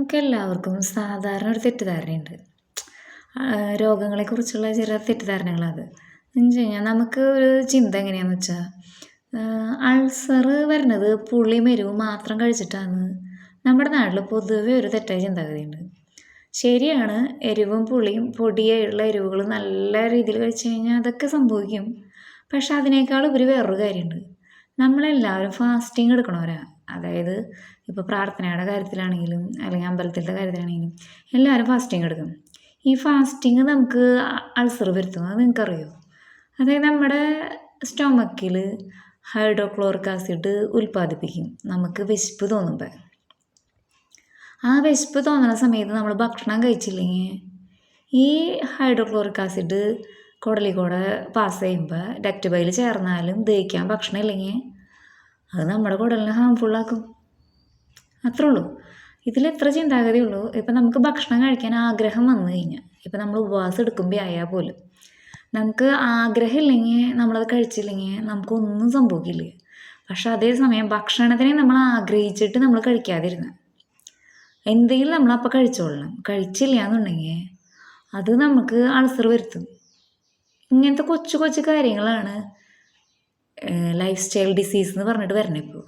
നമുക്കെല്ലാവർക്കും സാധാരണ ഒരു തെറ്റിദ്ധാരണയുണ്ട്. രോഗങ്ങളെക്കുറിച്ചുള്ള ചില തെറ്റിദ്ധാരണകളത്. എന്ന് വെച്ച് കഴിഞ്ഞാൽ നമുക്ക് ഒരു ചിന്ത എങ്ങനെയാണെന്ന് വെച്ചാൽ അൾസർ വരുന്നത് പുളിയും എരിവും മാത്രം കഴിച്ചിട്ടാണ്. നമ്മുടെ നാട്ടിൽ പൊതുവെ ഒരു തെറ്റായ ചിന്താഗതിയുണ്ട്. ശരിയാണ്, എരിവും പുളിയും പൊടിയുള്ള എരിവുകൾ നല്ല രീതിയിൽ കഴിച്ചു കഴിഞ്ഞാൽ അതൊക്കെ സംഭവിക്കും. പക്ഷെ അതിനേക്കാൾ ഉപരി വേറൊരു കാര്യമുണ്ട്. നമ്മളെല്ലാവരും ഫാസ്റ്റിംഗ് എടുക്കണവരാ. അതായത് ഇപ്പോൾ പ്രാർത്ഥനയുടെ കാര്യത്തിലാണെങ്കിലും അല്ലെങ്കിൽ അമ്പലത്തിൻ്റെ കാര്യത്തിലാണെങ്കിലും എല്ലാവരും ഫാസ്റ്റിംഗ് എടുക്കും. ഈ ഫാസ്റ്റിംഗ് നമുക്ക് അൾസർ വരുത്തും. അത് നിങ്ങൾക്കറിയോ? അതായത് നമ്മുടെ സ്റ്റൊമക്കിൽ ഹൈഡ്രോക്ലോറിക് ആസിഡ് ഉൽപ്പാദിപ്പിക്കും നമുക്ക് വിശപ്പ് തോന്നുമ്പോൾ. ആ വിശപ്പ് തോന്നുന്ന സമയത്ത് നമ്മൾ ഭക്ഷണം കഴിച്ചില്ലെങ്കിൽ ഈ ഹൈഡ്രോക്ലോറിക് ആസിഡ് കുടലിൽ കൂടെ പാസ് ചെയ്യുമ്പോൾ രക്തപൈയിൽ ചേർന്നാലും ദഹിക്കാൻ ഭക്ഷണം ഇല്ലെങ്കിൽ അത് നമ്മുടെ കുടലിനെ ഹാംഫുള്ളാക്കും. അത്രേ ഉള്ളൂ. ഇതിലെത്ര ചിന്താഗതിയുള്ളൂ. ഇപ്പം നമുക്ക് ഭക്ഷണം കഴിക്കാൻ ആഗ്രഹം വന്നു കഴിഞ്ഞാൽ, ഇപ്പം നമ്മൾ ഉപവാസം എടുക്കുമ്പോൾ ആയാൽ പോലും നമുക്ക് ആഗ്രഹമില്ലെങ്കിൽ നമ്മളത് കഴിച്ചില്ലെങ്കിൽ നമുക്കൊന്നും സംഭവിക്കില്ല. പക്ഷെ അതേസമയം ഭക്ഷണത്തിനെ നമ്മൾ ആഗ്രഹിച്ചിട്ട് നമ്മൾ കഴിക്കാതിരുന്ന എന്തെങ്കിലും നമ്മളപ്പോൾ കഴിച്ചോളണം. കഴിച്ചില്ല എന്നുണ്ടെങ്കിൽ അത് നമുക്ക് അൾസർ വരുത്തും. ഇങ്ങനത്തെ കൊച്ചു കൊച്ചു കാര്യങ്ങളാണ് ലൈഫ് സ്റ്റൈൽ ഡിസീസ് എന്ന് പറഞ്ഞിട്ട് വരണേ ഇപ്പോൾ.